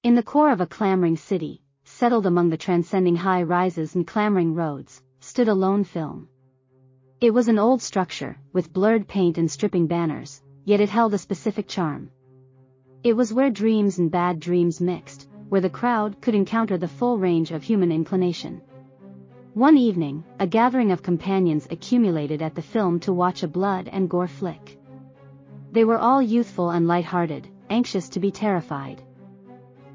In the core of a clamoring city, settled among the transcending high-rises and clamoring roads, stood a lone film. It was an old structure, with blurred paint and stripping banners, yet it held a specific charm. It was where dreams and bad dreams mixed, where the crowd could encounter the full range of human inclination. One evening, a gathering of companions accumulated at the film to watch a blood and gore flick. They were all youthful and light-hearted, anxious to be terrified.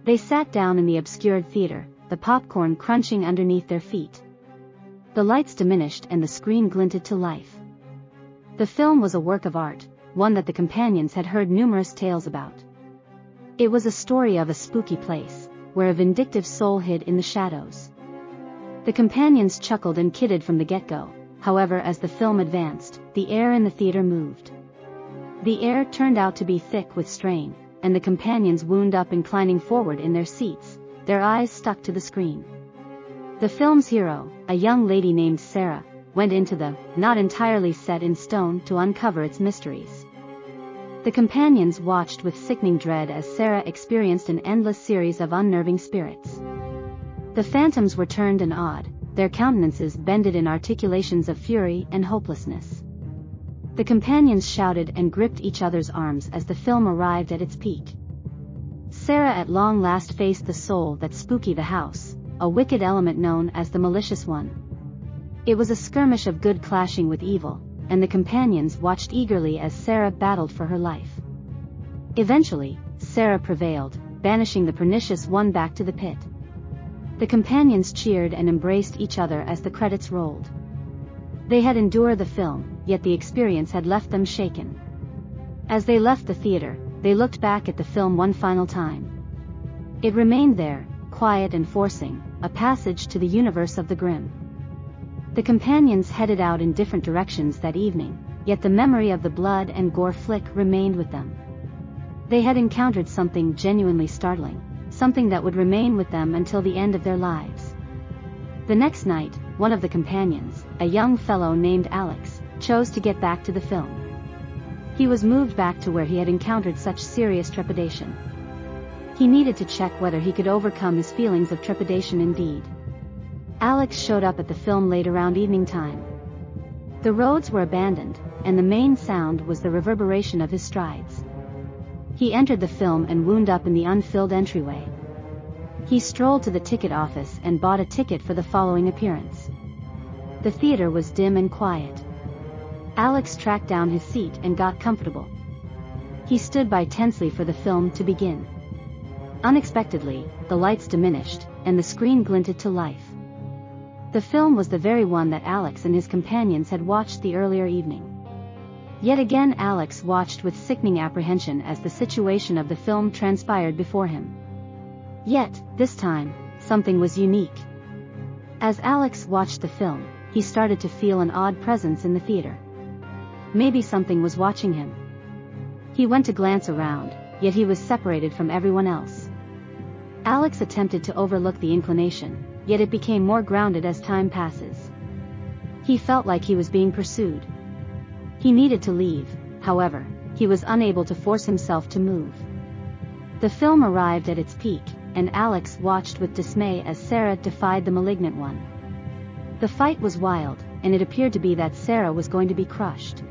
They sat down in the obscured theater, the popcorn crunching underneath their feet. The lights diminished and the screen glinted to life. The film was a work of art, one that the companions had heard numerous tales about. It was a story of a spooky place, where a vindictive soul hid in the shadows. The companions chuckled and kidded from the get-go. However, as the film advanced, the air in the theater moved. The air turned out to be thick with strain, and the companions wound up inclining forward in their seats, their eyes stuck to the screen. The film's hero, a young lady named Sarah, went into the, not entirely set in stone, to uncover its mysteries. The companions watched with sickening dread as Sarah experienced an endless series of unnerving spirits. The phantoms were turned and odd, their countenances bended in articulations of fury and hopelessness. The companions shouted and gripped each other's arms as the film arrived at its peak. Sarah at long last faced the soul that spooky the house, a wicked element known as the malicious one. It was a skirmish of good clashing with evil, and the companions watched eagerly as Sarah battled for her life. Eventually, Sarah prevailed, banishing the pernicious one back to the pit. The companions cheered and embraced each other as the credits rolled. They had endured the film, yet the experience had left them shaken. As they left the theater, they looked back at the film one final time. It remained there, quiet and forcing, a passage to the universe of the grim. The companions headed out in different directions that evening, yet the memory of the blood and gore flick remained with them. They had encountered something genuinely startling, something that would remain with them until the end of their lives. The next night, one of the companions, a young fellow named Alex, chose to get back to the film. He was moved back to where he had encountered such serious trepidation. He needed to check whether he could overcome his feelings of trepidation indeed. Alex showed up at the film late around evening time. The roads were abandoned, and the main sound was the reverberation of his strides. He entered the film and wound up in the unfilled entryway. He strolled to the ticket office and bought a ticket for the following appearance. The theater was dim and quiet. Alex tracked down his seat and got comfortable. He stood by tensely for the film to begin. Unexpectedly, the lights diminished, and the screen glinted to life. The film was the very one that Alex and his companions had watched the earlier evening. Yet again Alex watched with sickening apprehension as the situation of the film transpired before him. Yet, this time, something was unique. As Alex watched the film, he started to feel an odd presence in the theater. Maybe something was watching him. He went to glance around, yet he was separated from everyone else. Alex attempted to overlook the inclination, yet it became more grounded as time passes. He felt like he was being pursued. He needed to leave, however, he was unable to force himself to move. The film arrived at its peak, and Alex watched with dismay as Sarah defied the malignant one. The fight was wild, and it appeared to be that Sarah was going to be crushed.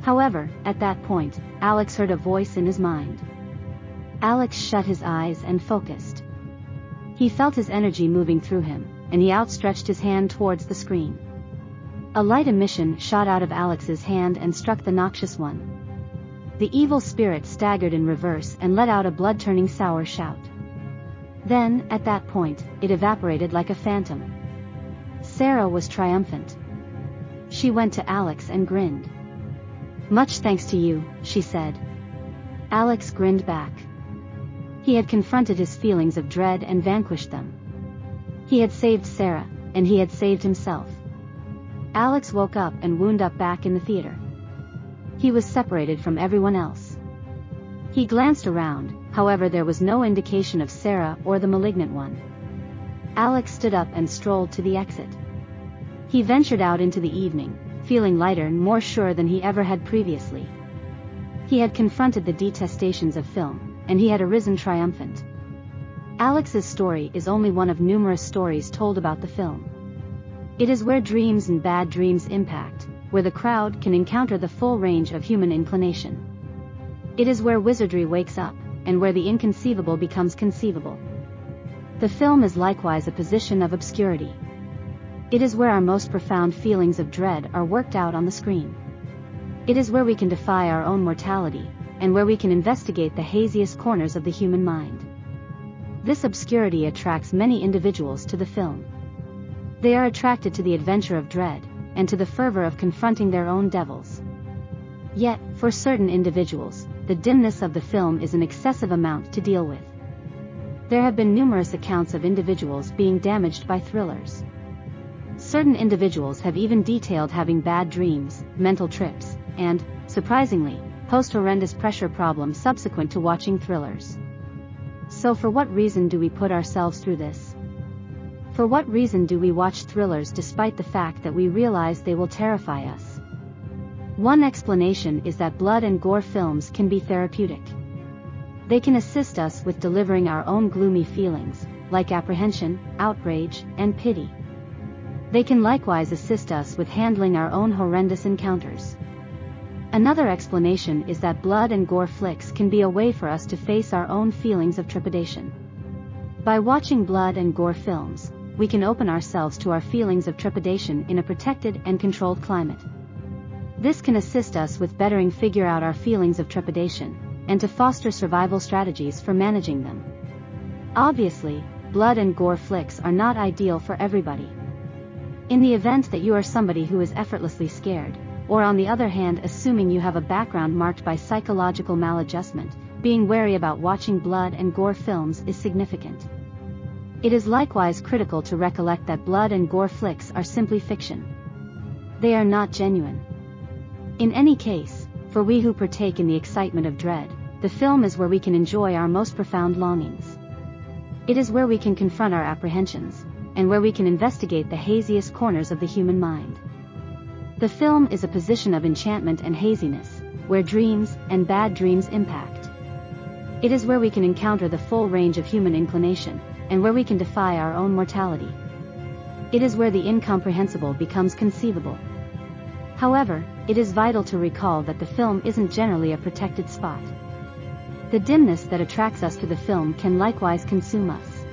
However, at that point, Alex heard a voice in his mind. Alex shut his eyes and focused. He felt his energy moving through him, and he outstretched his hand towards the screen. A light emission shot out of Alex's hand and struck the noxious one. The evil spirit staggered in reverse and let out a blood-turning sour shout. Then, at that point, it evaporated like a phantom. Sarah was triumphant. She went to Alex and grinned. "Much thanks to you," she said. Alex grinned back. He had confronted his feelings of dread and vanquished them. He had saved Sarah, and he had saved himself. Alex woke up and wound up back in the theater. He was separated from everyone else. He glanced around, however there was no indication of Sarah or the malignant one. Alex stood up and strolled to the exit. He ventured out into the evening, feeling lighter and more sure than he ever had previously. He had confronted the detestations of film, and he had arisen triumphant. Alex's story is only one of numerous stories told about the film. It is where dreams and bad dreams impact, where the crowd can encounter the full range of human inclination. It is where wizardry wakes up, and where the inconceivable becomes conceivable. The film is likewise a position of obscurity. It is where our most profound feelings of dread are worked out on the screen. It is where we can defy our own mortality, and where we can investigate the haziest corners of the human mind. This obscurity attracts many individuals to the film. They are attracted to the adventure of dread, and to the fervor of confronting their own devils. Yet, for certain individuals, the dimness of the film is an excessive amount to deal with. There have been numerous accounts of individuals being damaged by thrillers. Certain individuals have even detailed having bad dreams, mental trips, and, surprisingly, post-horrendous pressure problems subsequent to watching thrillers. So for what reason do we put ourselves through this? For what reason do we watch thrillers despite the fact that we realize they will terrify us? One explanation is that blood and gore films can be therapeutic. They can assist us with delivering our own gloomy feelings, like apprehension, outrage, and pity. They can likewise assist us with handling our own horrendous encounters. Another explanation is that blood and gore flicks can be a way for us to face our own feelings of trepidation. By watching blood and gore films, we can open ourselves to our feelings of trepidation in a protected and controlled climate. This can assist us with bettering figure out our feelings of trepidation, and to foster survival strategies for managing them. Obviously, blood and gore flicks are not ideal for everybody. In the event that you are somebody who is effortlessly scared, or on the other hand assuming you have a background marked by psychological maladjustment, being wary about watching blood and gore films is significant. It is likewise critical to recollect that blood and gore flicks are simply fiction. They are not genuine. In any case, for we who partake in the excitement of dread, the film is where we can enjoy our most profound longings. It is where we can confront our apprehensions, and where we can investigate the haziest corners of the human mind. The film is a position of enchantment and haziness, where dreams and bad dreams impact. It is where we can encounter the full range of human inclination, and where we can defy our own mortality. It is where the incomprehensible becomes conceivable. However, it is vital to recall that the film isn't generally a protected spot. The dimness that attracts us to the film can likewise consume us.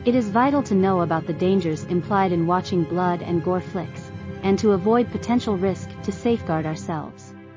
It is vital to know about the dangers implied in watching blood and gore flicks, and to avoid potential risk to safeguard ourselves.